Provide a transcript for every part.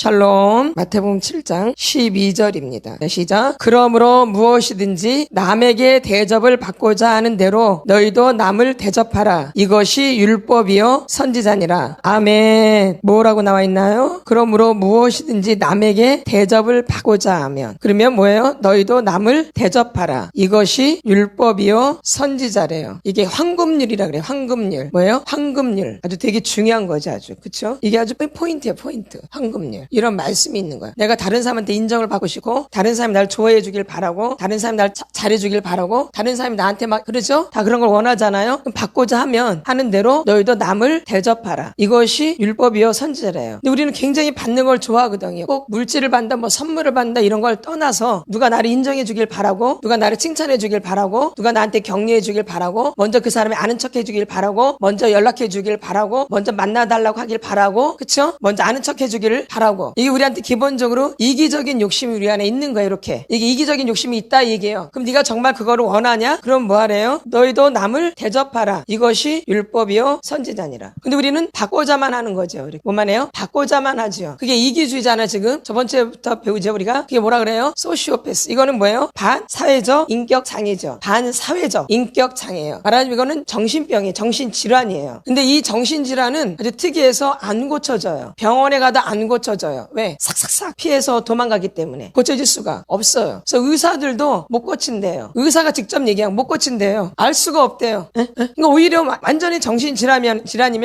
샬롬. 마태복음 7장 12절입니다. 시작. 그러므로 무엇이든지 남에게 대접을 받고자 하는 대로 너희도 남을 대접하라. 이것이 율법이요 선지자니라. 아멘. 뭐라고 나와 있나요? 그러므로 무엇이든지 남에게 대접을 받고자 하면, 그러면 뭐예요? 너희도 남을 대접하라. 이것이 율법이요 선지자래요. 이게 황금률이라 그래요. 황금률. 뭐예요? 황금률. 아주 되게 중요한 거죠. 아주. 그쵸? 이게 아주 포인트예요. 포인트. 황금률. 이런 말씀이 있는 거예요. 내가 다른 사람한테 인정을 받고 싶고, 다른 사람이 날 좋아해 주길 바라고, 다른 사람이 날 잘해 주길 바라고, 다른 사람이 나한테 막 그러죠? 다 그런 걸 원하잖아요. 그럼 받고자 하는 대로 너희도 남을 대접하라. 이것이 율법이요 선지자래요. 근데 우리는 굉장히 받는 걸 좋아하거든요. 꼭 물질을 받는다, 뭐 선물을 받는다 이런 걸 떠나서 누가 나를 인정해 주길 바라고, 누가 나를 칭찬해 주길 바라고, 누가 나한테 격려해 주길 바라고, 먼저 그 사람이 아는 척 해 주길 바라고, 먼저 연락해 주길 바라고, 먼저 만나달라고 하길 바라고, 그쵸? 먼저 아는 척 해 주기를 바라고. 이게 우리한테 기본적으로 이기적인 욕심이 우리 안에 있는 거예요. 이렇게. 이게 이기적인 욕심이 있다 얘기예요. 그럼 네가 정말 그거를 원하냐? 그럼 뭐 하래요? 너희도 남을 대접하라. 이것이 율법이요 선지자니라. 근데 우리는 받고자만 하는 거죠. 뭐만 해요? 받고자만 하죠. 그게 이기주의잖아요. 지금 저번 주부터 배우죠 우리가. 그게 뭐라 그래요? 소시오패스. 이거는 뭐예요? 반사회적 인격 장애죠. 반사회적 인격 장애예요. 말하자면 이거는 정신병이에요. 정신질환이에요. 근데 이 정신질환은 아주 특이해서 안 고쳐져요. 병원에 가도 안 고쳐져요. 왜? 삭삭삭 피해서 도망가기 때문에 고쳐질 수가 없어요. 그래서 의사들도 못 고친대요. 의사가 직접 얘기하면 못 고친대요. 알 수가 없대요. 그러니까 오히려 완전히 정신질환이면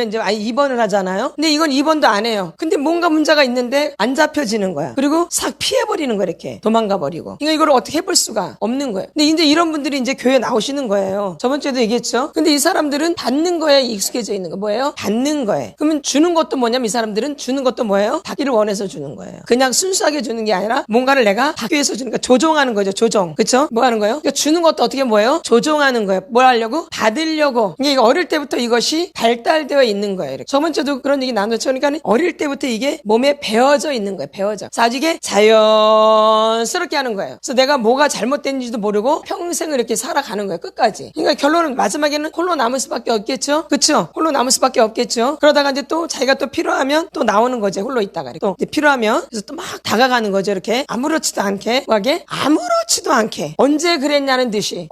이제 아예 입원을 하잖아요. 근데 이건 입원도 안 해요. 근데 뭔가 문제가 있는데 안 잡혀지는 거야. 그리고 싹 피해버리는 거야. 이렇게 도망가버리고. 그러니까 이걸 어떻게 해볼 수가 없는 거예요. 근데 이제 이런 분들이 이제 교회에 나오시는 거예요. 저번 주에도 얘기했죠. 근데 이 사람들은 받는 거에 익숙해져 있는 거. 뭐예요? 받는 거에. 그러면 주는 것도 뭐냐면 이 사람들은 주는 것도 뭐예요? 받기를 원해서 주는 거예요. 그냥 순수하게 주는 게 아니라 뭔가를 내가 받기 위해서 주는 거. 조종하는 거죠. 조종. 그쵸? 뭐 하는 거예요? 그러니까 주는 것도 어떻게 뭐예요? 조종하는 거예요. 뭘 하려고? 받으려고. 이게 어릴 때부터 이것이 발달되어 있는 거예요. 이렇게. 저번 주도 그런 얘기 나눴죠. 그러니까 어릴 때부터 이게 몸에 배어져 있는 거예요. 배어져. 그래서 아주 이게 자연스럽게 하는 거예요. 그래서 내가 뭐가 잘못된지도 모르고 평생을 이렇게 살아가는 거예요. 끝까지. 그러니까 결론은 마지막에는 홀로 남을 수밖에 없겠죠. 그쵸? 홀로 남을 수밖에 없겠죠. 그러다가 이제 또 자기가 또 필요하면 또 나오는 거죠. 홀로 있다가. 또 이제 필요하면 그래서 또 막 다가가는 거죠. 이렇게 아무렇지도 않게. 뭐하게? 아무렇지도 않게. 언제 그랬냐는 듯이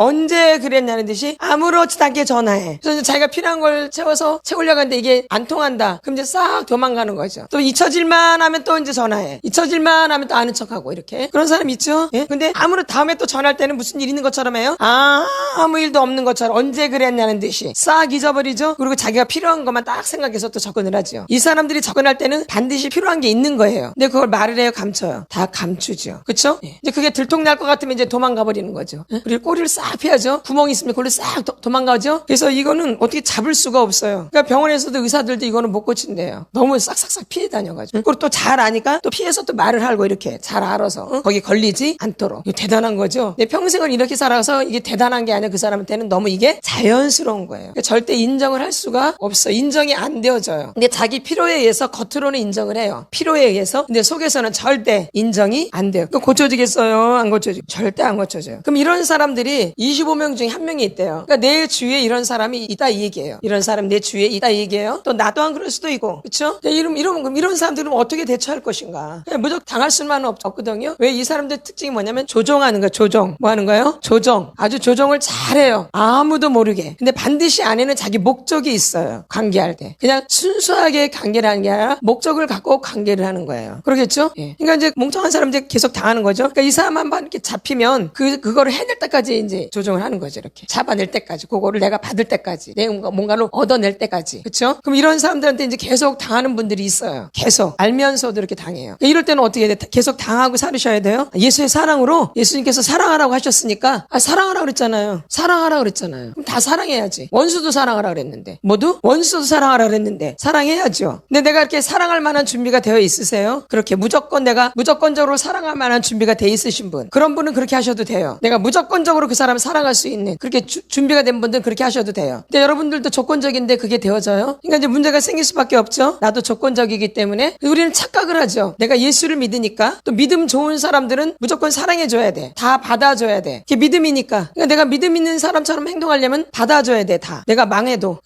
아무렇지도 않게 전화해. 그래서 이제 자기가 필요한 걸 채우려고 하는데 이게 안 통한다. 그럼 이제 싹 도망가는 거죠. 또 잊혀질만 하면 또 이제 전화해. 잊혀질만 하면 또 아는 척하고 이렇게. 그런 사람 있죠? 예? 근데 다음에 또 전화할 때는 무슨 일 있는 것처럼 해요? 아무 일도 없는 것처럼 언제 그랬냐는 듯이 싹 잊어버리죠? 그리고 자기가 필요한 것만 딱 생각해서 또 접근을 하죠. 이 사람들이 접근할 때는 반드시 필요한 게 있는 거예요. 근데 그걸 말을 해요? 감춰요? 다 감추죠. 그쵸? 예. 이제 그게 들통날 것 같으면 이제 도망가 버리는 거죠. 예? 그리고 꼬리를 싹 피하죠? 구멍이 있으면 그걸로 싹 도망가죠? 그래서 이거는 어떻게 잡을 수가 없어요. 그러니까 병원에서도 의사들도 이거는 못 고친대요. 너무 싹싹싹 피해 다녀가지고. 그리고 또 잘 아니까 또 피해서 또 말을 하고 이렇게 잘 알아서 거기 걸리지 않도록. 이거 대단한 거죠. 내 평생을 이렇게 살아서 이게 대단한 게 아니라 그 사람한테는 너무 이게 자연스러운 거예요. 그러니까 절대 인정을 할 수가 없어. 인정이 안 되어져요. 근데 자기 필요에 의해서 겉으로는 인정을 해요. 필요에 의해서. 근데 속에서는 절대 인정이 안 돼요. 그럼 고쳐지겠어요? 안 고쳐지고? 절대 안 고쳐져요. 그럼 이런 사람들이 25명 중에 한 명이 있대요. 그러니까 내 주위에 이런 사람이 있다 이 얘기예요. 이런 사람 내 주위에 있다 이 얘기예요. 또 나 또한 그럴 수도 있고. 그렇죠? 이런 사람들은 어떻게 대처할 것인가? 그냥 무조건 당할 수만 없거든요. 왜 이 사람들 특징이 뭐냐면 조종하는 거예요. 조종. 뭐 하는 거예요? 조종. 아주 조종을 잘해요. 아무도 모르게. 근데 반드시 안에는 자기 목적이 있어요. 관계할 때. 그냥 순수하게 관계를 하는 게 아니라 목적을 갖고 관계를 하는 거예요. 그러겠죠? 예. 그러니까 이제 멍청한 사람들 계속 당하는 거죠. 그러니까 이 사람 한 번 이렇게 잡히면 그거를 해낼 때까지 이제 조종을 하는 거죠. 이렇게. 잡아낼 때까지. 그거를 내가 받을 때까지. 내가 뭔가를 얻어낼 때까지. 그렇죠? 그럼 이런 사람들한테 이제 계속 당하는 분들이 있어요. 계속. 알면서도 이렇게 당해요. 그러니까 이럴 때는 어떻게 해야 돼? 계속 당하고 살으셔야 돼요. 예수의 사랑으로 예수님께서 사랑하라고 하셨으니까 사랑하라고 그랬잖아요. 사랑하라고 그랬잖아요. 그럼 다 사랑해야지. 원수도 사랑하라고 그랬는데. 모두 원수도 사랑하라고 그랬는데 사랑해야죠. 근데 내가 이렇게 사랑할 만한 준비가 되어 있으세요? 그렇게 내가 무조건적으로 사랑할 만한 준비가 되어 있으신 분. 그런 분은 그렇게 하셔도 돼요. 내가 무조건적으로 그 사람을 사랑할 수 있는 그렇게 준비가 된 분들은 그렇게 하셔도 돼요. 근데 여러분들도 조건적인데 그게 되어져요? 그러니까 이제 문제가 생길 수밖에 없죠. 나도 조건적이기 때문에 우리는 착각을 하죠. 내가 예수를 믿으니까 또 믿음 좋은 사람들은 무조건 사랑해줘야 돼. 다 받아줘야 돼. 그게 믿음이니까. 그러니까 내가 믿음 있는 사람처럼 행동하려면 받아줘야 돼. 다. 내가 망해도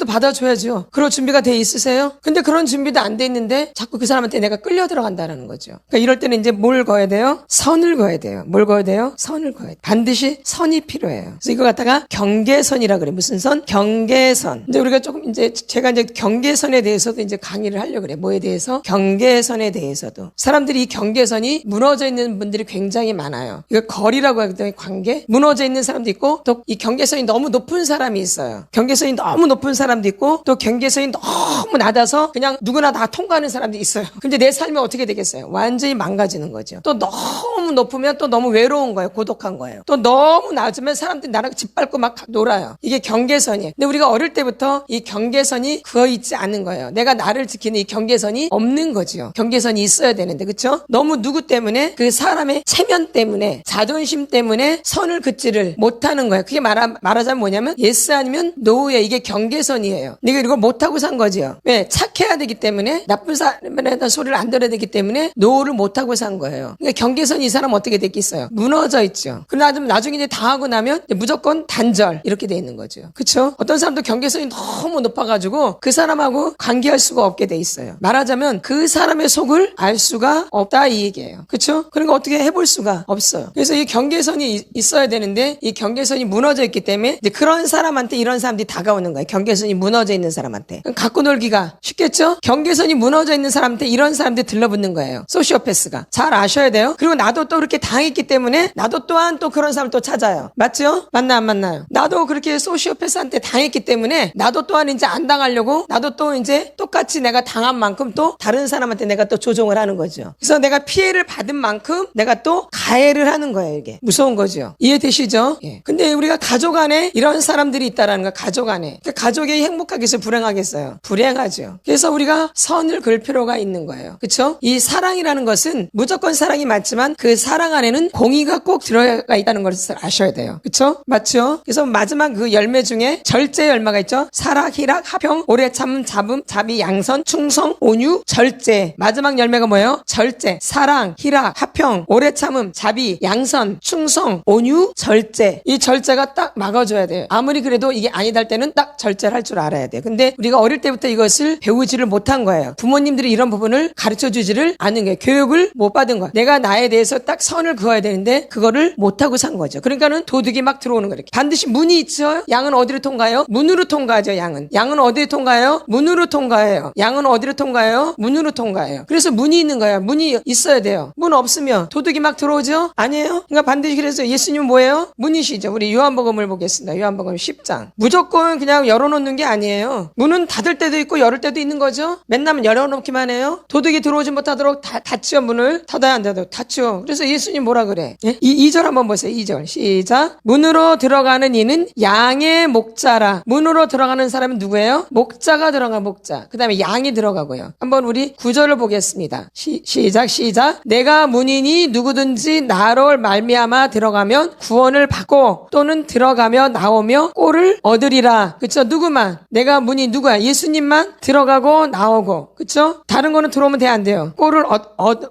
받아줘야죠. 그럴 준비가 돼 있으세요? 근데 그런 준비도 안 돼 있는데 자꾸 그 사람한테 내가 끌려 들어간다는 거죠. 그러니까 이럴 때는 이제 뭘 거야 돼요? 선을 거야 돼요. 뭘 거야 돼요? 선을 거야 돼요. 반드시 선이 필요해요. 그래서 이거 갖다가 경계선이라 그래. 무슨 선? 경계선. 이제 우리가 조금 이제 제가 이제 경계선에 대해서도 이제 강의를 하려고 그래. 뭐에 대해서? 경계선에 대해서도. 사람들이 이 경계선이 무너져 있는 분들이 굉장히 많아요. 이거 거리라고 하거든요. 관계. 무너져 있는 사람도 있고 또 이 경계선이 너무 높은 사람이 있어요. 경계선이 너무 높은 사람도 있고 또 경계선이 너무 낮아서 그냥 누구나 다 통과하는 사람도 있어요. 근데 내 삶이 어떻게 되겠어요? 완전히 망가지는 거죠. 또 너무 높으면 또 너무 외로운 거예요. 고독한 거예요. 또 너무 낮으면 사람들이 나랑 짓밟고 막 놀아요. 이게 경계선이에요. 근데 우리가 어릴 때부터 이 경계선이 그어 있지 않은 거예요. 내가 나를 지키는 이 경계선이 없는 거죠. 경계선이 있어야 되는데, 그렇죠? 너무 누구 때문에 그 사람의 체면 때문에 자존심 때문에 선을 긋지를 못하는 거예요. 그게 말하자면 뭐냐면 예스 아니면 노예요. 이게 경계선이에요. 내가 이걸 못하고 산 거죠. 왜? 착해야 되기 때문에 나쁜 사람에 대한 소리를 안 들어야 되기 때문에 노를 못하고 산 거예요. 그러니까 경계선이 이 사람 어떻게 됐겠어요? 무너져 있죠. 그러나 나중에 이제 다 하고 나면 무조건 단절 이렇게 돼 있는 거죠. 그렇죠? 어떤 사람도 경계선이 너무 높아가지고 그 사람하고 관계할 수가 없게 돼 있어요. 말하자면 그 사람의 속을 알 수가 없다 이 얘기예요. 그렇죠? 그러니까 어떻게 해볼 수가 없어요. 그래서 이 경계선이 있어야 되는데 이 경계선이 무너져 있기 때문에 이제 그런 사람한테 이런 사람들이 다가오는 거예요. 경계선이 무너져 있는 사람한테. 갖고 놀기가 쉽겠죠? 경계선이 무너져 있는 사람한테 이런 사람들이 들러붙는 거예요. 소시오패스가. 잘 아셔야 돼요. 그리고 나도 또 그렇게 당했기 때문에 나도 또한 또 그런 사람 또 찾아요. 맞죠? 맞나 안 맞나요? 나도 그렇게 소시오패스한테 당했기 때문에 나도 또한 이제 안 당하려고 나도 또 이제 똑같이 내가 당한 만큼 또 다른 사람한테 내가 또 조종을 하는 거죠. 그래서 내가 피해를 받은 만큼 내가 또 가해를 하는 거예요. 이게 무서운 거죠. 이해되시죠? 예. 근데 우리가 가족 안에 이런 사람들이 있다라는 거. 가족 안에. 그러니까 가족이 행복하겠어요? 불행하겠어요? 불행하죠. 그래서 우리가 선을 그을 필요가 있는 거예요. 그렇죠? 이 사랑이라는 것은 무조건 사랑이 맞지만 그 사랑 안에는 공의가 꼭 들어가 있다는 것을 아셔야 돼요. 그렇죠? 맞죠? 그래서 마지막 그 열매 중에 절제 열매가 있죠. 사랑, 희락, 화평, 오래 참음, 자비, 양선, 충성, 온유, 절제. 마지막 열매가 뭐예요? 절제. 사랑, 희락, 화평, 오래 참음, 자비, 양선, 충성, 온유, 절제. 이 절제가 딱 막아줘야 돼요. 아무리 그래도 이게 아니다 할 때는 딱 절제를 할 줄 알아야 돼요. 근데 우리가 어릴 때부터 이것을 배우지를 못한 거예요. 부모님들이 이런 부분을 가르쳐주지를 않은 거예요. 교육을 못 받은 거예요. 내가 나에 대해서 딱 선을 그어야 되는데 그거를 못하고 산 거죠. 그러니까는 도둑이 막 들어오는 거예요. 반드시 문이 있죠. 양은 어디로 통과해요? 문으로 통과하죠. 양은 어디로 통과해요? 문으로 통과해요. 양은 어디로 통과해요? 문으로 통과해요. 그래서 문이 있는 거예요. 문이 있어야 돼요. 문 없으면 도둑이 막 들어오죠? 아니에요? 그러니까 반드시 그래서 예수님 뭐예요? 문이시죠. 우리 요한복음을 보겠습니다. 요한복음 10장. 무조건 그냥 열어놓는 게 아니에요. 문은 닫을 때도 있고 열을 때도 있는 거죠. 맨날 열어놓기만 해요. 도둑이 들어오지 못하도록 닫죠. 문을 닫아야 안 닫아요. 닫죠. 그래서 예수님 뭐라 그래? 예? 2절 한번 보세요. 2절 시작. 문으로 들어가는 이는 양의 목자라. 문으로 들어가는 사람은 누구예요? 목자가 들어가. 목자. 그 다음에 양이 들어가고요. 한번 우리 9절을 보겠습니다. 시작. 내가 문이니 누구든지 나로 말미암아 들어가면 구원을 받고 또는 들어가며 나오며 꼴을 얻으리라. 그쵸? 누구만? 내가 문이 누구야? 예수님만 들어가고 나오고. 그쵸? 다른 거는 들어오면 돼, 안 돼요? 꼴을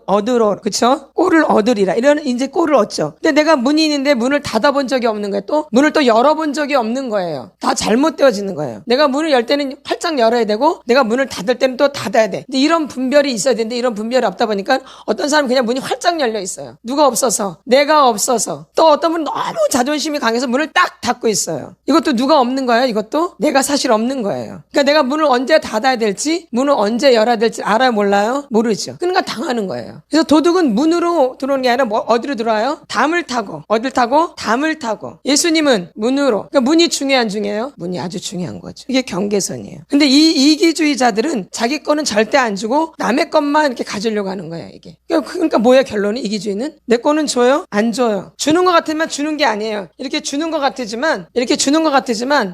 얻으러. 그쵸? 꼴을 얻으리라. 이런 이제 꼴을 얻죠. 근데 내가 문이 있는데 문을 닫아본 적이 없는 거예요. 또 문을 또 열어본 적이 없는 거예요. 다 잘못되어지는 거예요. 내가 문을 열 때는 활짝 열어야 되고 내가 문을 닫을 때는 또 닫아야 돼. 근데 이런 분별이 있어야 되는데 이런 분별이 없다 보니까 어떤 사람은 그냥 문이 활짝 열려 있어요. 누가 없어서. 내가 없어서. 또 어떤 분은 너무 자존심이 강해서 문을 딱 닫고 있어요. 이것도 누가 없는 거예요? 이것도 내가 사실 없는 거예요. 그러니까 내가 문을 언제 닫아야 될지 문을 언제 열어야 될지 알아요? 몰라요? 모르죠. 그러니까 당하는 거예요. 그래서 도둑은 문으로 들어오는 게 아니라 어디로 들어와요? 담을 타고. 어딜 타고? 담을 타고. 예수님은 문으로. 그러니까 문이 중요한 중이에요? 문이 아주 중요한 거죠. 이게 경계선이에요. 근데 이 이기주의자들은 자기 거는 절대 안 주고 남의 것만 이렇게 가지려고 하는 거예요, 이게. 그러니까 뭐야 결론이? 이기주의는? 내 거는 줘요? 안 줘요. 주는 것 같으면 주는 게 아니에요. 이렇게 주는 것 같지만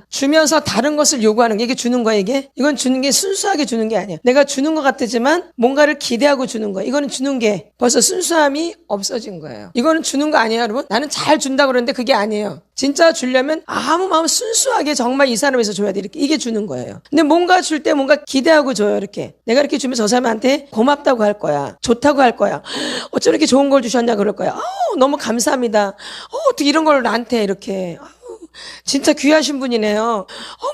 주면서 다른 것을 요구하는 게 이게 주는 거야, 이게? 이건 주는 게 순수하게 주는 게 아니야. 내가 주는 것 같지만 뭔가를 기대하고 주는 거야. 이거는 주는 게 벌써 순수함이 없어진 거예요. 이거는 주는 거 아니에요, 여러분? 나는 잘 준다고 그러는데 그게 아니에요. 진짜 주려면 아무 마음 순수하게 정말 이 사람에서 줘야 돼. 이렇게 이게 주는 거예요. 근데 뭔가 줄 때 뭔가 기대하고 줘요. 이렇게 내가 이렇게 주면 저 사람한테 고맙다고 할 거야. 좋다고 할 거야. 어쩜 이렇게 좋은 걸 주셨냐 그럴 거야. 너무 감사합니다. 어떻게 이런 걸 나한테 이렇게 진짜 귀하신 분이네요.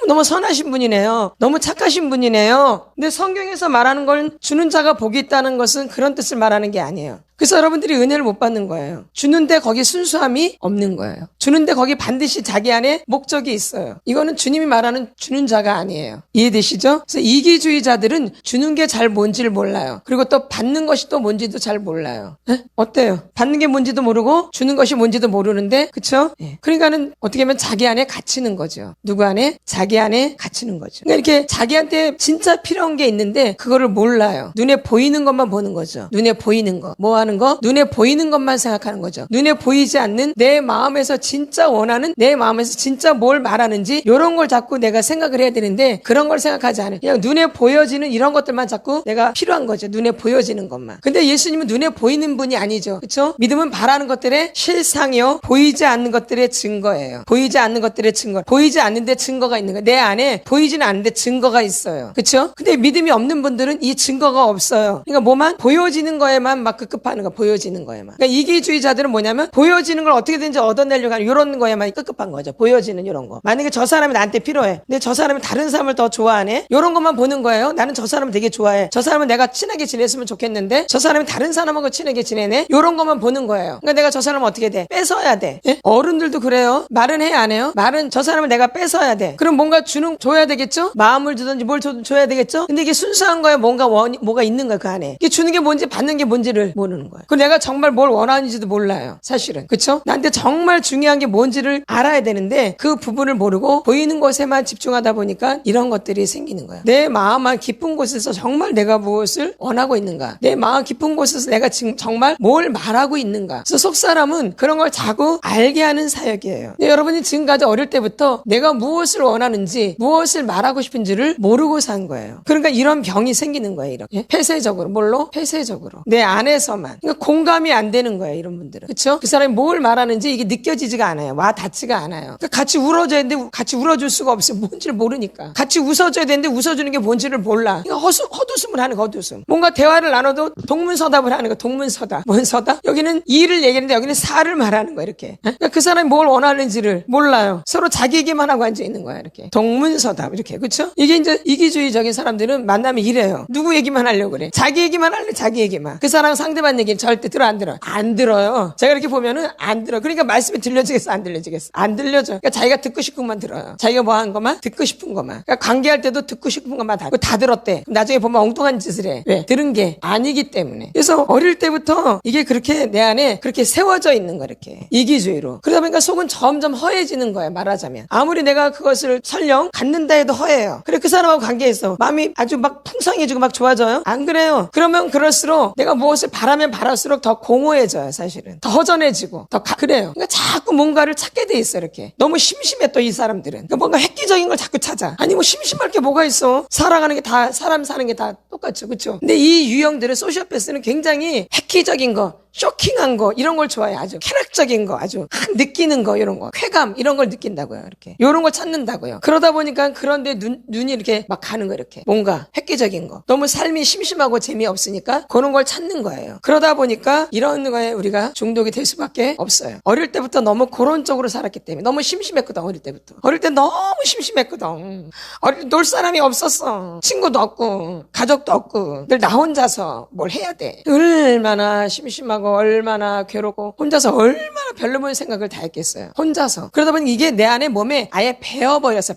너무 선하신 분이네요. 너무 착하신 분이네요. 근데 성경에서 말하는 건 주는 자가 복이 있다는 것은 그런 뜻을 말하는 게 아니에요. 그래서 여러분들이 은혜를 못 받는 거예요. 주는데 거기 순수함이 없는 거예요. 주는데 거기 반드시 자기 안에 목적이 있어요. 이거는 주님이 말하는 주는 자가 아니에요. 이해되시죠? 그래서 이기주의자들은 주는 게 잘 뭔지를 몰라요. 그리고 또 받는 것이 또 뭔지도 잘 몰라요. 어때요? 받는 게 뭔지도 모르고 주는 것이 뭔지도 모르는데, 그쵸? 그러니까는 어떻게 보면 자기 안에 갇히는 거죠. 누구 안에? 자기 안에 갇히는 거죠. 그러니까 이렇게 자기한테 진짜 필요한 게 있는데 그거를 몰라요. 눈에 보이는 것만 보는 거죠. 눈에 보이는 거. 뭐 하는 거? 눈에 보이는 것만 생각하는 거죠. 눈에 보이지 않는 내 마음에서 진짜 원하는, 내 마음에서 진짜 뭘 말하는지 이런 걸 자꾸 내가 생각을 해야 되는데 그런 걸 생각하지 않아요. 그냥 눈에 보여지는 이런 것들만 자꾸 내가 필요한 거죠. 눈에 보여지는 것만. 근데 예수님은 눈에 보이는 분이 아니죠. 그렇죠? 믿음은 바라는 것들의 실상이요, 보이지 않는 것들의 증거예요. 보이지 않는 것들의 증거. 보이지 않는데 증거가 있는 거예요. 내 안에 보이지는 않는데 증거가 있어요. 그렇죠? 근데 믿음이 없는 분들은 이 증거가 없어요. 그러니까 뭐만 보여지는 거에만 막 급급하는 거, 보여지는 거에만. 그러니까 이기주의자들은 뭐냐면 보여지는 걸 어떻게든지 얻어내려고 하는 이런 거에만 급급한 거죠. 보여지는 이런 거. 만약에 저 사람이 나한테 필요해. 근데 저 사람이 다른 사람을 더 좋아하네. 이런 것만 보는 거예요. 나는 저 사람을 되게 좋아해. 저 사람은 내가 친하게 지냈으면 좋겠는데 저 사람이 다른 사람하고 친하게 지내네. 이런 것만 보는 거예요. 그러니까 내가 저 사람을 어떻게 돼? 뺏어야 돼. 예? 어른들도 그래요. 말은 해, 안 해요? 말은 저 사람을 내가 뺏어야 돼. 그럼 뭔가 줘야 되겠죠? 마음을 주든지 뭘 줘야 되겠죠? 근데 이게 순수한 거에 뭐가 있는 거야, 그 안에. 이게 주는 게 뭔지 받는 게 뭔지를 모르는 거예요. 그리고 내가 정말 뭘 원하는지도 몰라요. 사실은. 그쵸? 나한테 정말 중요한 게 뭔지를 알아야 되는데 그 부분을 모르고 보이는 것에만 집중하다 보니까 이런 것들이 생기는 거예요. 내 마음만 깊은 곳에서 정말 내가 무엇을 원하고 있는가? 내 마음 깊은 곳에서 내가 지금 정말 뭘 말하고 있는가? 그래서 속사람은 그런 걸 자꾸 알게 하는 사역이에요. 여러분이 지금까지 어릴 때부터 내가 무엇을 원하는지, 무엇을 말하고 싶은지를 모르고 산 거예요. 그러니까 이런 병이 생기는 거예요. 이렇게. 폐쇄적으로. 뭘로? 폐쇄적으로. 내 안에서만. 그러니까 공감이 안 되는 거예요. 이런 분들은. 그렇죠? 그 사람이 뭘 말하는지 이게 느껴지지가 않아요. 와 닿지가 않아요. 그러니까 같이 울어줘야 되는데 같이 울어줄 수가 없어요. 뭔지를 모르니까. 같이 웃어줘야 되는데 웃어주는 게 뭔지를 몰라. 그러니까 헛웃음을 하는 거, 헛웃음. 뭔가 대화를 나눠도 동문서답을 하는 거, 동문서답. 뭔 서답? 여기는 이를 얘기하는데 여기는 사를 말하는 거야, 이렇게. 그러니까 그 사람이 뭘 원하는지를 몰라요. 서로 자기 얘기만 하고 앉아 있는 거야, 이렇게. 동문서답, 이렇게. 그렇죠? 이게 이제 이기주의적인 사람들은 만나면 이래요. 누구 얘기만 하려고 그래. 자기 얘기만 할래, 자기 얘기만. 그 사람 상대방 얘기는 절대 들어, 안 들어? 안 들어요. 제가 이렇게 보면은 안 들어. 그러니까 말씀이 들려지겠어, 안 들려지겠어? 안 들려져. 그러니까 자기가 듣고 싶은 것만 들어요. 자기가 뭐 한 것만 듣고 싶은 것만. 그러니까 관계할 때도 듣고 싶은 것만 다 들었대. 그럼 나중에 보면 엉뚱한 짓을 해. 왜? 들은 게 아니기 때문에. 그래서 어릴 때부터 이게 그렇게 내 안에 그렇게 세워져 있는 거, 이렇게. 이기주의로. 그러다 보니까 속은 점점 허해지는 거예요, 말하자면. 아무리 내가 그것을 설령 갖는다 해도 허해요. 그래, 그 사람하고 관계에서 마음이 아주 막 풍성해지고 막 좋아져요? 안 그래요. 그러면 그럴수록 내가 무엇을 바라면 바랄수록 더 공허해져요, 사실은. 더 허전해지고. 그래요. 그러니까 자꾸 뭔가를 찾게 돼 있어, 이렇게. 너무 심심해, 또 이 사람들은. 그러니까 뭔가 획기적인 걸 자꾸 찾아. 아니, 뭐 심심할 게 뭐가 있어. 살아가는 게 다, 사람 사는 게 다 똑같죠. 그쵸? 근데 이 유형들은 소시오패스는 굉장히 획기적인 거, 쇼킹한 거, 이런 걸 좋아해. 아주 쾌락적인 거, 아주 느끼는 거, 이런 거, 쾌감, 이런 걸 느낀다고요. 이렇게. 이런 걸 찾는다고요. 그러다 보니까 그런데 눈이 이렇게 막 가는 거, 이렇게. 뭔가 획기적인 거. 너무 삶이 심심하고 재미없으니까 그런 걸 찾는 거예요. 그러다 보니까 이런 거에 우리가 중독이 될 수밖에 없어요. 어릴 때부터 너무 그런 쪽으로 살았기 때문에. 너무 심심했거든, 어릴 때부터. 어릴 때 너무 심심했거든. 어릴 때 놀 사람이 없었어. 친구도 없고, 가족도 없고, 늘 나 혼자서 뭘 해야 돼. 얼마나 심심하고, 얼마나 괴롭고, 혼자서 얼마나 별로 보는 생각을 다 했겠어요. 혼자서. 그러다 보니 이게 내 안에 몸에 아예 배워버렸어.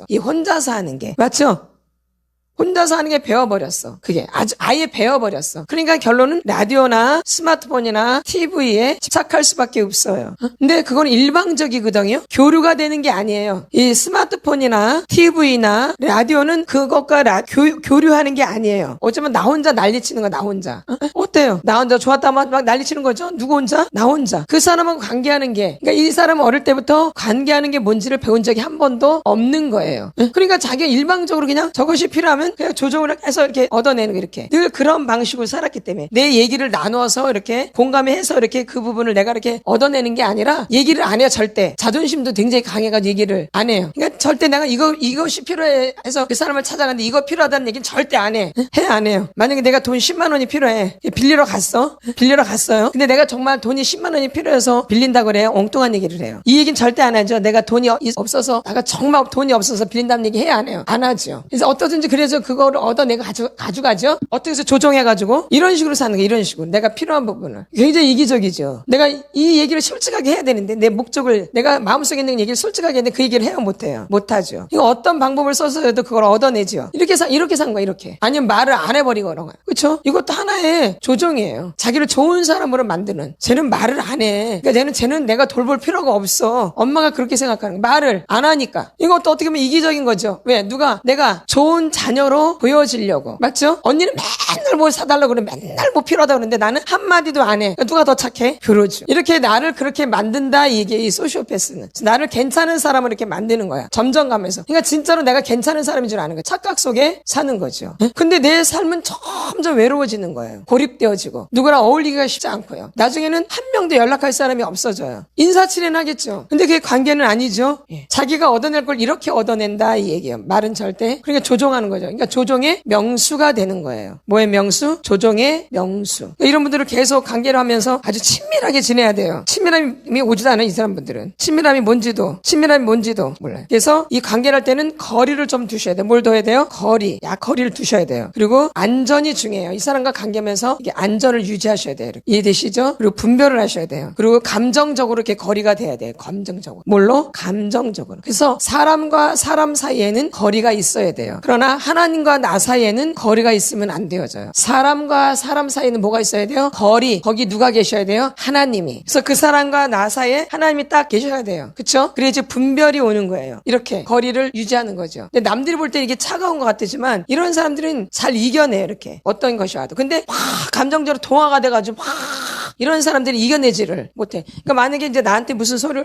이 혼자서 하는 게. 맞죠? 혼자서 하는 게 배워버렸어. 그게 아예 배워버렸어. 그러니까 결론은 라디오나 스마트폰이나 TV에 집착할 수밖에 없어요. 근데 그건 일방적이거든요. 교류가 되는 게 아니에요. 이 스마트폰이나 TV나 라디오는 그것과 교류하는 게 아니에요. 어쩌면 나 혼자 난리치는 거야, 나 혼자. 어때요? 나 혼자 좋았다만 막 난리치는 거죠? 누구 혼자? 나 혼자. 그 사람하고 관계하는 게, 그러니까 이 사람은 어릴 때부터 관계하는 게 뭔지를 배운 적이 한 번도 없는 거예요. 그러니까 자기가 일방적으로 그냥 저것이 필요하면 나는 그냥 조종을 해서 이렇게 얻어내는 거 이렇게 늘 그런 방식으로 살았기 때문에 내 얘기를 나눠서 이렇게 공감해서 이렇게 그 부분을 내가 이렇게 얻어내는 게 아니라 얘기를 안 해요. 절대. 자존심도 굉장히 강해가지고 얘기를 안 해요. 그러니까 절대 내가 이것이 필요해 해서 그 사람을 찾아갔는데 이거 필요하다는 얘기는 절대 안 해. 안 해요. 만약에 내가 돈 10만 원이 필요해. 빌리러 갔어요. 근데 내가 정말 돈이 10만 원이 필요해서 빌린다 그래요. 엉뚱한 얘기를 해요. 이 얘기는 절대 안 하죠. 내가 돈이 없어서 내가 정말 돈이 없어서 빌린다는 얘기 해야 안 해요. 안 하죠. 그래서 어떠든지 그래서 그거를 얻어내고 가져가죠. 어떻게 해서 조종해가지고 이런 식으로 사는 거 이런 식으로 내가 필요한 부분을 굉장히 이기적이죠. 내가 이 얘기를 솔직하게 해야 되는데 내 목적을 내가 마음속에 있는 얘기를 솔직하게 했는데 그 얘기를 해요. 못하죠. 이거 어떤 방법을 써서 해도 그걸 얻어내죠. 이렇게 산 거야 이렇게. 아니면 말을 안 해버리고 그런 거야. 그렇죠? 이것도 하나의 조종이에요. 자기를 좋은 사람으로 만드는. 쟤는 말을 안 해. 그러니까 쟤는 내가 돌볼 필요가 없어. 엄마가 그렇게 생각하는 거야. 말을 안 하니까. 이것도 어떻게 보면 이기적인 거죠. 왜? 내가 좋은 자녀로 보여지려고. 맞죠? 언니는 맨날 뭐 사달라고 그러면 맨날 뭐 필요하다고 그러는데 나는 한마디도 안 해. 누가 더 착해? 그러죠. 이렇게 나를 그렇게 만든다 이게 이 소시오패스는. 나를 괜찮은 사람을 이렇게 만드는 거야. 점점 가면서. 그러니까 진짜로 내가 괜찮은 사람인 줄 아는 거야. 착각 속에 사는 거죠. 근데 내 삶은 점점 외로워지는 거예요. 고립되어지고. 누구랑 어울리기가 쉽지 않고요. 나중에는 한 명도 연락할 사람이 없어져요. 인사치레는 하겠죠. 근데 그게 관계는 아니죠. 자기가 얻어낼 걸 이렇게 얻어낸다 이 얘기예요. 말은 절대. 그러니까 조종하는 거죠. 그러니까 조종의 명수가 되는 거예요. 뭐의 명수? 조종의 명수. 그러니까 이런 분들을 계속 관계를 하면서 아주 친밀하게 지내야 돼요. 친밀함이 오지도 않아요. 이 사람분들은. 친밀함이 뭔지도 몰라요. 그래서 이 관계를 할 때는 거리를 좀 두셔야 돼요. 뭘 둬야 돼요? 거리를 두셔야 돼요. 그리고 안전이 중요해요. 이 사람과 관계하면서 이게 안전을 유지하셔야 돼요. 이해되시죠? 그리고 분별을 하셔야 돼요. 그리고 감정적으로 이렇게 거리가 돼야 돼요. 감정적으로. 뭘로? 감정적으로. 그래서 사람과 사람 사이에는 거리가 있어야 돼요. 그러나 하나님과 나 사이에는 거리가 있으면 안 되어져요. 사람과 사람 사이에는 뭐가 있어야 돼요? 거리. 거기 누가 계셔야 돼요? 하나님이. 그래서 그 사람과 나 사이에 하나님이 딱 계셔야 돼요. 그쵸? 그래야 이제 분별이 오는 거예요. 이렇게 거리를 유지하는 거죠. 근데 남들이 볼 때 이게 차가운 것 같지만 이런 사람들은 잘 이겨내요. 이렇게 어떤 것이 와도. 근데 막 감정적으로 동화가 돼가지고 막 이런 사람들이 이겨내지를 못해. 그러니까 만약에 이제 나한테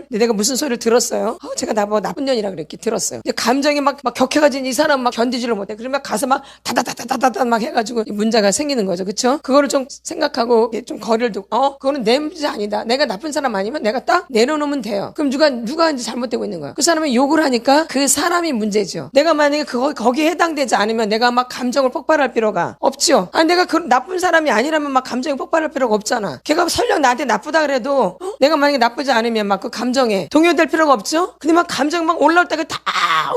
내가 무슨 소리를 들었어요. 제가 나보고 나쁜 년이라 그렇게 들었어요. 근데 감정이 막 격해가지고 이 사람 막 견디지를 못해. 그러면 가서 막 다다다다다다 막 해가지고 문제가 생기는 거죠. 그쵸? 그거를 좀 생각하고 좀 거리를 두고, 그거는 내 문제 아니다. 내가 나쁜 사람 아니면 내가 딱 내려놓으면 돼요. 그럼 누가 이제 잘못되고 있는 거야? 그 사람이 욕을 하니까 그 사람이 문제죠. 내가 만약에 거기에 해당되지 않으면 내가 막 감정을 폭발할 필요가 없죠. 아니, 내가 그 나쁜 사람이 아니라면 막 감정이 폭발할 필요가 없잖아. 걔가 설령 나한테 나쁘다 그래도 내가 만약에 나쁘지 않으면 막 그 감정에 동요될 필요가 없죠. 근데 막 감정이 막 올라올 때가 다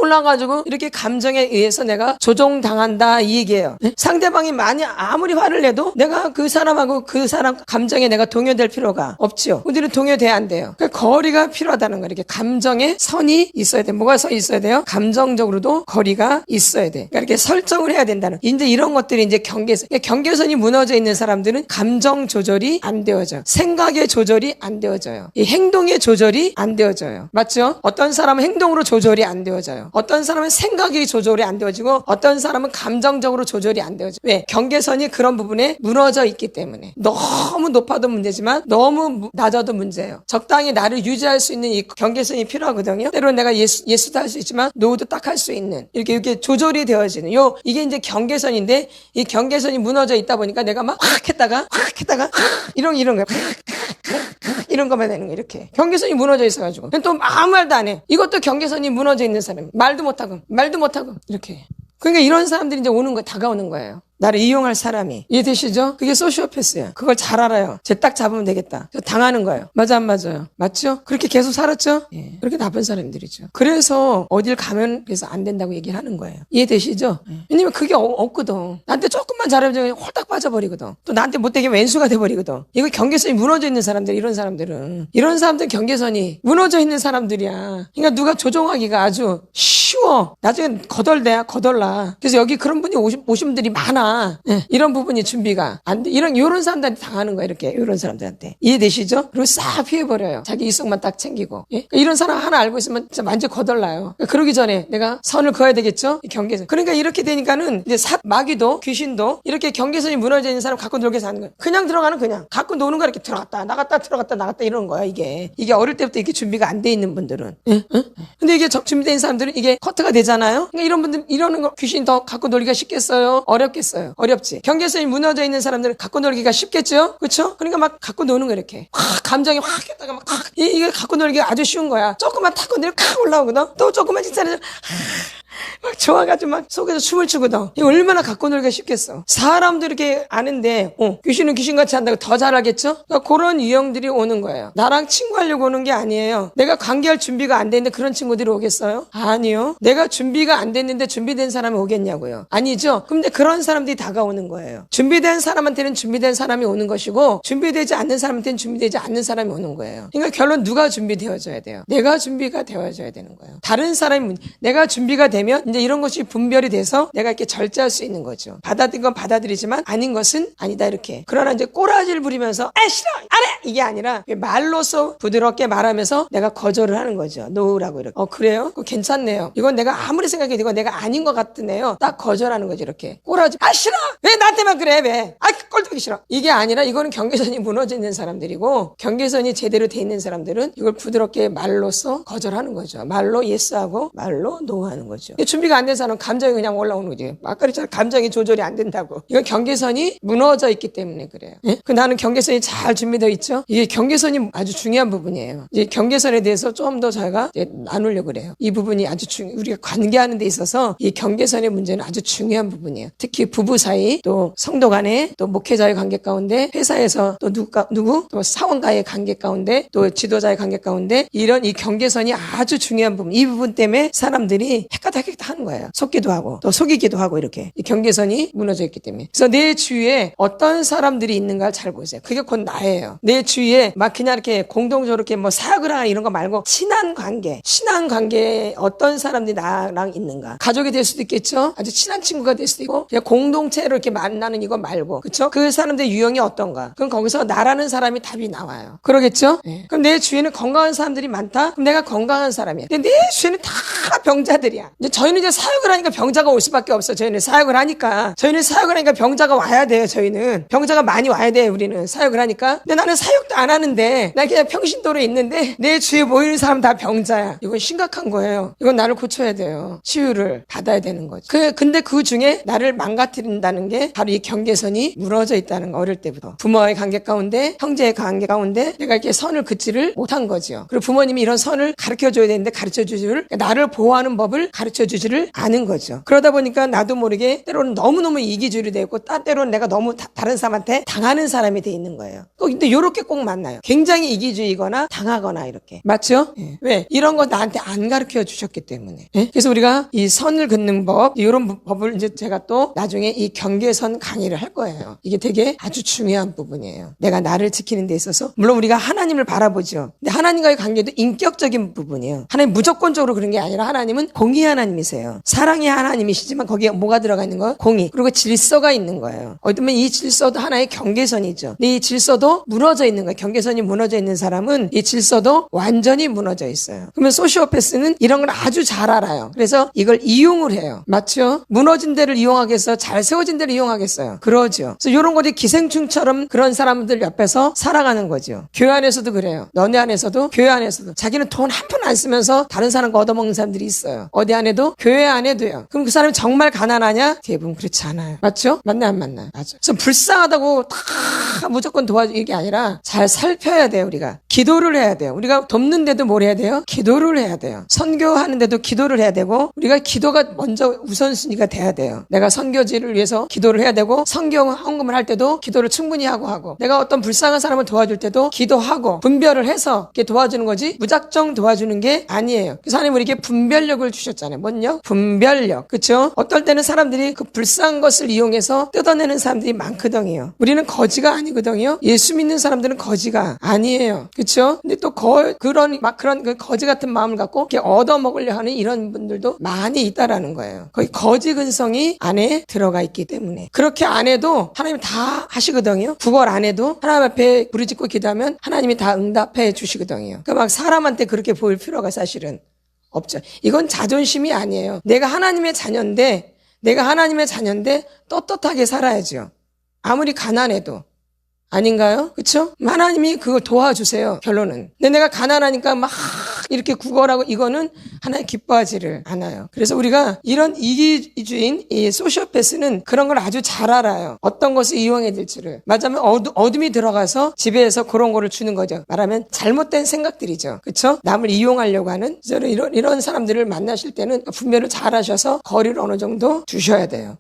올라가지고 이렇게 감정에 의해서 내가 조종당한다 이 얘기예요. 상대방이 아무리 화를 내도 내가 그 사람하고 그 사람 감정에 내가 동요될 필요가 없죠. 우리는 동요돼야 안 돼요. 그러니까 거리가 필요하다는 거예요. 이렇게 감정에 선이 있어야 돼. 뭐가 선이 있어야 돼요? 감정적으로도 거리가 있어야 돼. 그러니까 이렇게 설정을 해야 된다는. 이제 이런 것들이 이제 경계선. 그러니까 경계선이 무너져 있는 사람들은 감정 조절이 안 되어져. 생각의 조절이 안 되어져요. 이 행동의 조절이 안 되어져요. 맞죠? 어떤 사람은 행동으로 조절이 안 되어져요. 어떤 사람은 생각이 조절이 안 되어지고 어떤 사람은 감정적으로 조절이 안 되어져요. 왜? 경계선이 그런 부분에 무너져 있기 때문에. 너무 높아도 문제지만 너무 낮아도 문제예요. 적당히 나를 유지할 수 있는 이 경계선이 필요하거든요. 때로는 내가 예수도 할 수 있지만 노후도 딱 할 수 있는 이렇게 조절이 되어지는 이게 이제 경계선인데 이 경계선이 무너져 있다 보니까 내가 막 확 했다가 이런 거야. 이런 거만 되는 거 이렇게 경계선이 무너져 있어가지고 또 아무 말도 안 해. 이것도 경계선이 무너져 있는 사람. 말도 못하고 이렇게. 그러니까 이런 사람들이 이제 오는 거 다가오는 거예요. 나를 이용할 사람이. 이해되시죠? 그게 소시오패스야. 그걸 잘 알아요. 쟤 딱 잡으면 되겠다. 당하는 거예요. 맞아 안 맞아요? 맞죠? 그렇게 계속 살았죠? 예. 그렇게 나쁜 사람들이죠. 그래서 어딜 가면 그래서 안 된다고 얘기를 하는 거예요. 이해되시죠? 예. 왜냐면 그게 없거든. 나한테 조금만 잘해주면 홀딱 빠져버리거든. 또 나한테 못되게 왼수가 돼버리거든. 이거 경계선이 무너져 있는 사람들, 이런 사람들 경계선이 무너져 있는 사람들이야. 그러니까 누가 조종하기가 아주 쉬워. 나중에 거덜나. 그래서 여기 그런 분이 오신 분들이 많아. 이런 부분이 준비가 안 돼. 이런 사람들한테 당하는 거야, 이렇게. 이런 사람들한테. 이해되시죠? 그리고 싹 피해버려요. 자기 이성만 딱 챙기고. 예? 그러니까 이런 사람 하나 알고 있으면 진짜 완전 거덜나요. 그러니까 그러기 전에 내가 선을 그어야 되겠죠? 경계선. 그러니까 이렇게 되니까는 이제 마귀도, 귀신도 이렇게 경계선이 무너져 있는 사람 갖고 놀게 사는 거야. 그냥 들어가는 그냥. 갖고 노는 거야. 이렇게 들어갔다, 나갔다 이런 거야, 이게. 이게 어릴 때부터 이렇게 준비가 안 돼 있는 분들은. 예? 근데 이게 준비된 사람들은 이게 이게 커트가 되잖아요. 그러니까 이런 분들 이러는 거 귀신 더 갖고 놀기가 쉽겠어요? 어렵겠어요? 어렵지. 경계선이 무너져 있는 사람들은 갖고 놀기가 쉽겠죠? 그렇죠? 그러니까 막 갖고 노는 거 이렇게 확 감정이 확 했다가 막 이게 갖고 놀기가 아주 쉬운 거야. 조금만 타고 내려 칵 올라오거든. 또 조금만 진짜는 막 좋아가지고 막 속에서 춤을 추거든. 이거 얼마나 갖고 놀기가 쉽겠어. 사람도 이렇게 아는데 귀신은 귀신같이 한다고 더 잘하겠죠? 그러니까 그런 유형들이 오는 거예요. 나랑 친구하려고 오는 게 아니에요. 내가 관계할 준비가 안 됐는데 그런 친구들이 오겠어요? 아니요. 내가 준비가 안 됐는데 준비된 사람이 오겠냐고요? 아니죠. 근데 그런 사람들이 다가오는 거예요. 준비된 사람한테는 준비된 사람이 오는 것이고 준비되지 않는 사람한테는 준비되지 않는 사람이 오는 거예요. 그러니까 결론 누가 준비되어져야 돼요? 내가 준비가 되어져야 되는 거예요. 다른 사람이 내가 준비가 되면 이제 이런 것이 분별이 돼서 내가 이렇게 절제할 수 있는 거죠. 받아들인 건 받아들이지만 아닌 것은 아니다 이렇게. 그러나 이제 꼬라지를 부리면서 싫어 안 해 이게 아니라 말로써 부드럽게 말하면서 내가 거절을 하는 거죠. 노라고 이렇게. 그래요? 그거 괜찮네요. 이건 내가 아무리 생각해도 이건 내가 아닌 것 같으네요. 딱 거절하는 거죠. 이렇게 꼬라지 싫어 왜 나한테만 그래 왜 꼴보기 싫어 이게 아니라 이거는 경계선이 무너져 있는 사람들이고 경계선이 제대로 돼 있는 사람들은 이걸 부드럽게 말로써 거절하는 거죠. 말로 예스하고 말로 노하는 거죠. 준비가 안 된 사람은 감정이 그냥 올라오는 거지. 아까 그랬잖아. 감정이 조절이 안 된다고. 이건 경계선이 무너져 있기 때문에 그래요. 예? 나는 경계선이 잘 준비되어 있죠. 이게 경계선이 아주 중요한 부분이에요. 이제 경계선에 대해서 좀 더 저희가 나누려고 그래요. 이 부분이 아주 우리가 관계하는 데 있어서 이 경계선의 문제는 아주 중요한 부분이에요. 특히 부부 사이, 또 성도 간에, 또 목회자의 관계 가운데, 회사에서 또 누구? 또 사원과의 관계 가운데, 또 지도자의 관계 가운데 이런 이 경계선이 아주 중요한 부분. 이 부분 때문에 사람들이 헷갈다 하는 거예요. 속기도 하고 또 속이기도 하고 이렇게 이 경계선이 무너져 있기 때문에. 그래서 내 주위에 어떤 사람들이 있는가 잘 보세요. 그게 곧 나예요. 내 주위에 막 그냥 이렇게 공동적으로 이렇게 뭐 사역을 하나 이런 거 말고 친한 관계에 어떤 사람들이 나랑 있는가. 가족이 될 수도 있겠죠. 아주 친한 친구가 될 수도 있고 그냥 공동체로 이렇게 만나는 이거 말고 그렇죠? 그 사람들의 유형이 어떤가. 그럼 거기서 나라는 사람이 답이 나와요. 그러겠죠? 네. 그럼 내 주위에는 건강한 사람들이 많다? 그럼 내가 건강한 사람이야. 근데 내 주위에는 다 병자들이야. 저희는 이제 사역을 하니까 병자가 올 수밖에 없어. 저희는 사역을 하니까 병자가 와야 돼요. 저희는 병자가 많이 와야 돼요. 우리는 사역을 하니까. 근데 나는 사역도 안 하는데 나 그냥 평신도로 있는데 내 주위에 모이는 사람 다 병자야. 이건 심각한 거예요. 이건 나를 고쳐야 돼요. 치유를 받아야 되는 거죠. 근데 그 중에 나를 망가뜨린다는 게 바로 이 경계선이 무너져 있다는 거. 어릴 때부터 부모와의 관계 가운데 형제의 관계 가운데 내가 이렇게 선을 긋지를 못한 거죠. 그리고 부모님이 이런 선을 가르쳐줘야 되는데 가르쳐주지를 나를 보호하는 법을 가르쳐주지를 않은 거죠. 그러다 보니까 나도 모르게 때로는 너무너무 이기주의이 되고 때로는 내가 너무 다른 사람한테 당하는 사람이 돼 있는 거예요. 근데 요렇게 꼭 만나요. 굉장히 이기주의거나 당하거나 이렇게. 맞죠? 예. 왜? 이런 거 나한테 안 가르쳐 주셨기 때문에. 예? 그래서 우리가 이 선을 긋는 법, 이런 법을 이제 제가 또 나중에 이 경계선 강의를 할 거예요. 이게 되게 아주 중요한 부분이에요. 내가 나를 지키는 데 있어서. 물론 우리가 하나님을 바라보죠. 근데 하나님과의 관계도 인격적인 부분이에요. 하나님 무조건적으로 그런 게 아니라 하나님은 공의 하나님이세요. 사랑의 하나님이시지만 거기에 뭐가 들어가 있는 거예요? 공의. 그리고 질서가 있는 거예요. 어쩌면 이 질서도 하나의 경계선이죠. 근데 이 질서도 무너져 있는 거예요. 경계선이 무너져 있는 사람은 이 질서도 완전히 무너져 있어요. 그러면 소시오패스는 이런 걸 아주 잘 알아요. 그래서 이걸 이용을 해요. 맞죠? 무너진 데를 이용하겠어요? 잘 세워진 데를 이용하겠어요? 그러죠. 그래서 이런 것이 기생충처럼 그런 사람들 옆에서 살아가는 거죠. 교회 안에서도 그래요. 너네 안에서도 교회 안에서도 자기는 돈 한 푼 안 쓰면서 다른 사람과 얻어먹는 사람들이 있어요. 어디 안에도? 교회 안에도요. 그럼 그 사람이 정말 가난하냐? 대부분 그렇지 않아요. 맞죠? 맞나 안 맞나요? 맞죠. 그래서 불쌍하다고 다 무조건 도와주는 게 아니라 잘 살펴야 돼요. 우리가 기도를 해야 돼요. 우리가 돕는데도 뭘 해야 돼요? 기도를 해야 돼요. 선교하는데도 기도를 해야 되고 우리가 기도가 먼저 우선순위가 돼야 돼요. 내가 선교지를 위해서 기도를 해야 되고 성경 헌금을 할 때도 기도를 충분히 하고 내가 어떤 불쌍한 사람을 도와줄 때도 기도하고 분별을 해서 이렇게 도와주는 거지 무작정 도와주는 게 아니에요. 그래서 하나님 우리에게 분별력을 주셨잖아요. 뭔요? 분별력. 그렇죠? 어떨 때는 사람들이 그 불쌍한 것을 이용해서 뜯어내는 사람들이 많거든요. 우리는 거지가 아니거든요. 예수 믿는 사람들은 거지가 아니에요. 그렇죠? 근데 또 그런 그 거지 같은 마음을 갖고 이렇게 얻어먹으려 하는 이런 분들도 많이 있다라는 거예요. 거의 거지 근성이 안에 들어가 있기 때문에. 그렇게 안 해도 하나님이 다 하시거든요. 구걸 안 해도 하나님 앞에 부르짖고 기도하면 하나님이 다 응답해 주시거든요. 그러니까 막 사람한테 그렇게 보일 필요가 사실은 없죠. 이건 자존심이 아니에요. 내가 하나님의 자녀인데 떳떳하게 살아야죠. 아무리 가난해도. 아닌가요? 그쵸? 하나님이 그걸 도와주세요. 결론은. 근데 내가 가난하니까 막 이렇게 구걸하고 이거는 하나님 기뻐하지를 않아요. 그래서 우리가 이런 이기주의인 이 소시오패스는 그런 걸 아주 잘 알아요. 어떤 것을 이용해야 될지를. 말하자면 어둠이 들어가서 지배해서 그런 거를 주는 거죠. 말하면 잘못된 생각들이죠. 그렇죠? 남을 이용하려고 하는 이런 사람들을 만나실 때는 분별을 잘 하셔서 거리를 어느 정도 두셔야 돼요.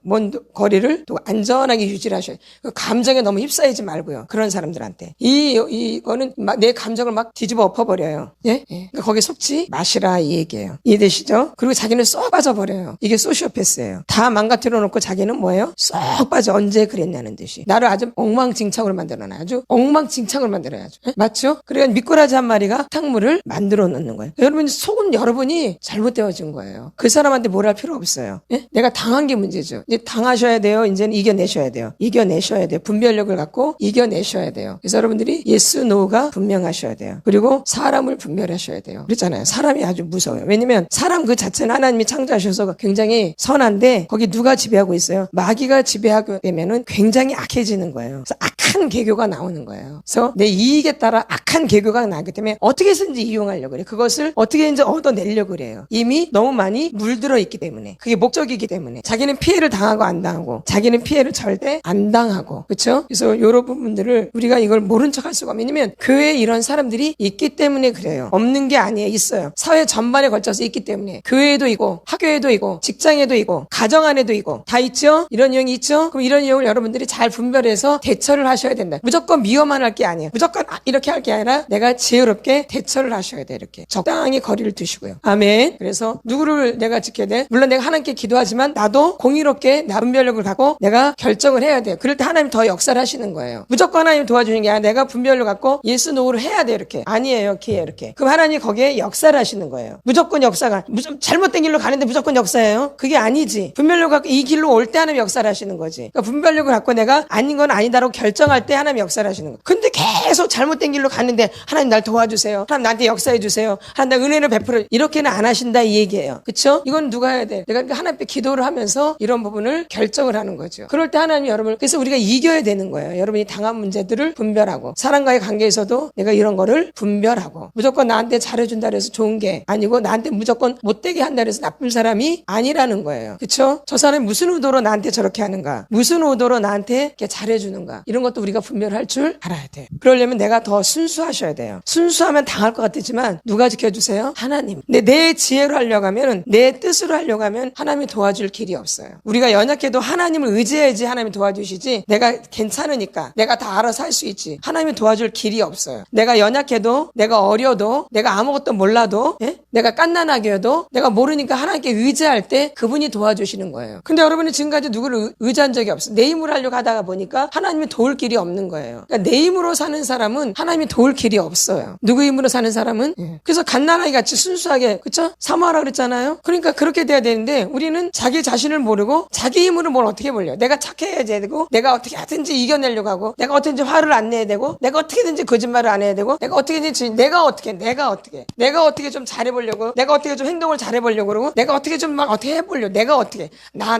거리를 또 안전하게 유지를 하셔야 돼요. 감정에 너무 휩싸이지 말고요. 그런 사람들한테. 이거는 내 감정을 막 뒤집어 엎어버려요. 예? 그러니까 거기에 속지 마시라 이 얘기예요. 이해되시죠? 그리고 자기는 쏙 빠져버려요. 이게 소시오패스예요. 다 망가뜨려 놓고 자기는 뭐예요? 쏙 빠져. 언제 그랬냐는 듯이. 나를 아주 엉망진창으로 만들어놔요. 아주 엉망진창으로 만들어야죠. 예? 맞죠? 그러니까 미꾸라지 한 마리가 탕물을 만들어 놓는 거예요. 여러분 속은 여러분이 잘못되어진 거예요. 그 사람한테 뭘 할 필요 없어요. 예? 내가 당한 게 문제죠. 이제 당하셔야 돼요. 이제는 이겨내셔야 돼요. 이겨내셔야 돼요. 분별력을 갖고 이겨내셔야 돼요. 그래서 여러분들이 예스, 노가 분명하셔야 돼요. 그리고 사람을 분별하셔야 돼요. 그렇잖아요. 사람이 아주 무서워요. 왜냐면 사람 그 자체는 하나님이 창조하셔서 굉장히 선한데 거기 누가 지배하고 있어요? 마귀가 지배하게 되면은 굉장히 악해지는 거예요. 그래서 악한 개교가 나오는 거예요. 그래서 내 이익에 따라 악한 개교가 나기 때문에 어떻게 해서든지 이용하려고 그래. 그것을 어떻게 이제 얻어내려고 그래요. 이미 너무 많이 물들어 있기 때문에. 그게 목적이기 때문에. 자기는 피해를 당하고 안 당하고 자기는 피해를 절대 안 당하고. 그렇죠? 그래서 이런 부분들을 우리가 이걸 모른 척 할 수가 없는. 왜냐면 교회에 이런 사람들이 있기 때문에 그래요. 없는 게 아니에요. 있어요. 사회 전반에 걸쳐서 있기 때문에. 교회에도 있고 학교에도 있고 직장에도 있고 가정 안에도 있고 다 있죠? 이런 유형이 있죠? 그럼 이런 유형을 여러분들이 잘 분별해서 대처를 하셔야 된다. 무조건 미워만 할 게 아니에요. 무조건 이렇게 할 게 아니라 내가 지혜롭게 대처를 하셔야 돼요. 이렇게 적당히 거리를 두시고요. 아멘. 그래서 누구를 내가 지켜야 돼? 물론 내가 하나님께 기도하지만 나도 공의롭게 나 분별력을 갖고 내가 결정을 해야 돼요. 그럴 때 하나님 더 역사를 하시는 거예요. 무조건 하나님 도와주는 게 아니라 내가 분별을 갖고 예수 노를 해야 돼. 이렇게 아니에요. 기회 이렇게. 그럼 하나님이 거기에 역사를 하시는 거예요. 무조건 역사가 잘못된 길로 가는데 무조건 역사예요? 그게 아니지. 분별력을 갖고 이 길로 올 때 하나님 역사를 하시는 거지. 그러니까 분별력을 갖고 내가 아닌 건 아니다라고 결정할 때 하나님 역사를 하시는 거예요. 근데 계속 잘못된 길로 갔는데 하나님 날 도와주세요. 하나님 나한테 역사해 주세요. 하나님 나 은혜를 베풀어. 이렇게는 안 하신다 이 얘기예요. 그렇죠? 이건 누가 해야 돼? 내가 하나님께 기도를 하면서 이런 부분을 결정을 하는 거죠. 그럴 때 하나님이 여러분을 그래서 우리가 이겨야 되는 거예요. 여러분이 당한 문제들을 분별하고 사람과의 관계에서도 내가 이런 거를 분별하고 무조건 나한테 잘해준다 해서 좋은 게 아니고 나한테 무조건 못되게 한다 해서 나쁜 사람이 아니라는 거예요. 그렇죠? 저 사람이 무슨 의도로 나한테 저렇게 하는가? 무슨 의도로 나한테 이렇게 잘해주는가? 이런 것도 우리가 분별할 줄 알아야 돼요. 그러려면 내가 더 순수하셔야 돼요. 순수하면 당할 것 같지만 누가 지켜주세요? 하나님. 근데 내 지혜로 하려고 하면 내 뜻으로 하려고 하면 하나님이 도와줄 길이 없어요. 우리가 연약해도 하나님을 의지해야지 하나님이 도와주시지 내가 괜찮으니까 내가 다 알아서 할 수 있지 하나님이 도와줄 길이 없어요. 내가 연약해도 내가 어려도 내가 아무것도 몰라도 내가 깐난하게 해도 내가 모르니까 하나님께 의지할 때 그분이 도와주시는 거예요. 근데 여러분이 지금까지 누구를 의지한 적이 없어요. 내 힘으로 하려고 하다가 보니까 하나님이 도울 길이 없는 거예요. 그러니까 내 힘으로 사는 사람은 하나님이 도울 길이 없어요. 누구 힘으로 사는 사람은? 그래서 갓난아이 같이 순수하게 그쵸? 사모하라 그랬잖아요. 그러니까 그렇게 돼야 되는데 우리는 자기 자신을 모르고 자기 힘으로 뭘 어떻게 보려. 내가 착해야 되고 내가 어떻게 하든지 이겨내려고 하고 내가 어떻게든지 화를 안 내야 되고 내가 어떻게든지 거짓말을 안 해야 되고 내가 어떻게든지 내가 어떻게 좀 잘해보려고 내가 어떻게 좀 행동을 잘해보려고 그러고 내가 어떻게 좀 막 어떻게 해보려고 내가 어떻게 나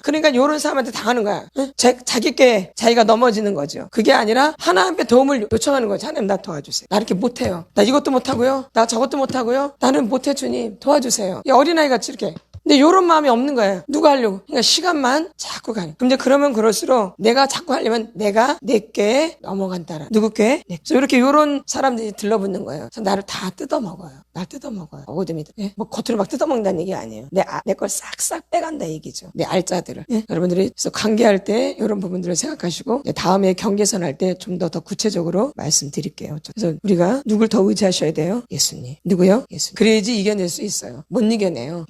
그러니까 이런 사람한테 당하는 거야. 자기께 자기가 넘어지는 거죠. 그게 아니라 하나님께 도움을 요청하는 거죠. 하나님 나 도와주세요. 나 이렇게 못해요. 나 이것도 못하고요. 나 저것도 못하고요. 나는 못해 주님 도와주세요. 이 어린아이 같이 이렇게. 근데 이런 마음이 없는 거예요. 누가 하려고. 그러니까 시간만 자꾸 가요. 근데 그러면 그럴수록 내가 자꾸 하려면 내가 내 꾀에 넘어간다라. 누구 꾀에? 그래서 이렇게 이런 사람들이 들러붙는 거예요. 그래서 나를 다 뜯어먹어요. 날 뜯어먹어요. 어거드미들. 뭐 겉으로 막 뜯어먹는다는 얘기 아니에요. 내 걸 싹싹 빼간다 얘기죠. 내 알짜들을. 여러분들이 그래서 관계할 때 이런 부분들을 생각하시고 다음에 경계선 할 때 좀 더 구체적으로 말씀드릴게요. 그래서 우리가 누굴 더 의지하셔야 돼요? 예수님. 누구요? 예수님. 그래야지 이겨낼 수 있어요. 못 이겨내요.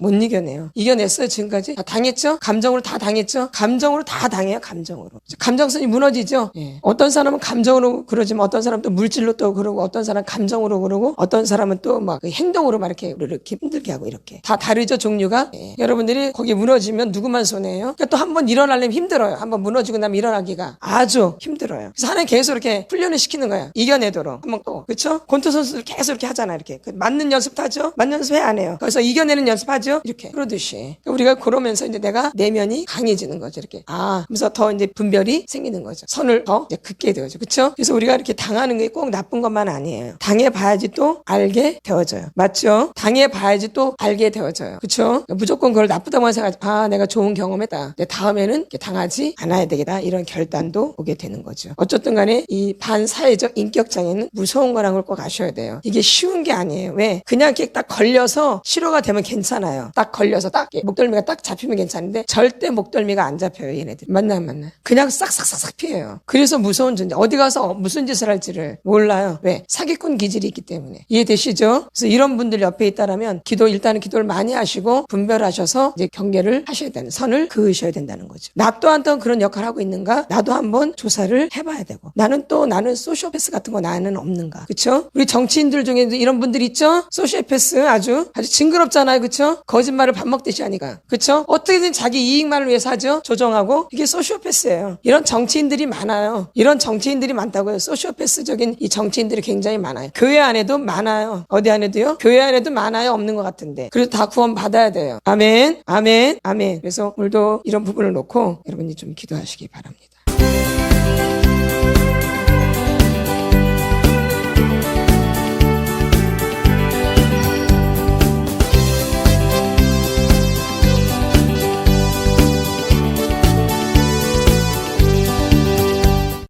이겨냈어요. 지금까지 다 당했죠? 감정으로 다 당했죠? 감정으로 다 당해요. 감정선이 무너지죠? 어떤 사람은 감정으로 그러지만 어떤 사람은 또 물질로 또 그러고 어떤 사람은 감정으로 그러고 어떤 사람은 또 막 행동으로 막 이렇게 힘들게 하고 이렇게 다 다르죠. 종류가. 여러분들이 거기 무너지면 누구만 손해예요? 그러니까 또 한번 일어나려면 힘들어요. 한번 무너지고 나면 일어나기가 아주 힘들어요. 그래서 하나님 계속 이렇게 훈련을 시키는 거야. 이겨내도록. 한번 또 그렇죠? 권투 선수들 계속 이렇게 하잖아. 이렇게 맞는 연습도 하죠? 맞는 연습 해 안 해요? 그래서 이겨내는 연습하죠? 이렇게. 그래도 누르듯이. 우리가 그러면서 이제 내가 내면이 강해지는 거죠. 이렇게. 그래서 더 이제 분별이 생기는 거죠. 선을 더 이제 긋게 되어죠. 그쵸? 그래서 우리가 이렇게 당하는 게 꼭 나쁜 것만 아니에요. 당해봐야지 또 알게 되어져요. 맞죠? 당해봐야지 또 알게 되어져요. 그쵸? 무조건 그걸 나쁘다고 생각하지. 내가 좋은 경험했다. 다음에는 이렇게 당하지 않아야 되겠다. 이런 결단도 오게 되는 거죠. 어쨌든 간에 이 반사회적 인격장애는 무서운 거라는 걸 꼭 아셔야 돼요. 이게 쉬운 게 아니에요. 왜? 그냥 이렇게 딱 걸려서 치료가 되면 괜찮아요. 딱 걸려서 딱 목덜미가 딱 잡히면 괜찮은데 절대 목덜미가 안 잡혀요. 얘네들. 맞나요? 그냥 싹싹싹싹 피해요. 그래서 무서운 존재. 어디 가서 무슨 짓을 할지를 몰라요. 왜? 사기꾼 기질이 있기 때문에. 이해되시죠? 그래서 이런 분들 옆에 있다라면 일단은 기도를 많이 하시고 분별하셔서 이제 경계를 하셔야 되는, 선을 그으셔야 된다는 거죠. 나 또한 또 그런 역할을 하고 있는가? 나도 한번 조사를 해봐야 되고. 나는 소시오패스 같은 거 나는 없는가? 그쵸? 우리 정치인들 중에도 이런 분들 있죠? 소시오패스 아주 징그럽잖아요. 그쵸? 거짓말을 밥 먹듯이 하니까. 그쵸? 어떻게든 자기 이익만을 위해서 하죠? 조정하고. 이게 소시오패스예요. 이런 정치인들이 많아요. 이런 정치인들이 많다고요. 소시오패스적인 이 정치인들이 굉장히 많아요. 교회 안에도 많아요. 어디 안에도요? 교회 안에도 많아요. 없는 것 같은데. 그래서 다 구원 받아야 돼요. 아멘, 아멘, 아멘. 그래서 오늘도 이런 부분을 놓고 여러분이 좀 기도하시기 바랍니다.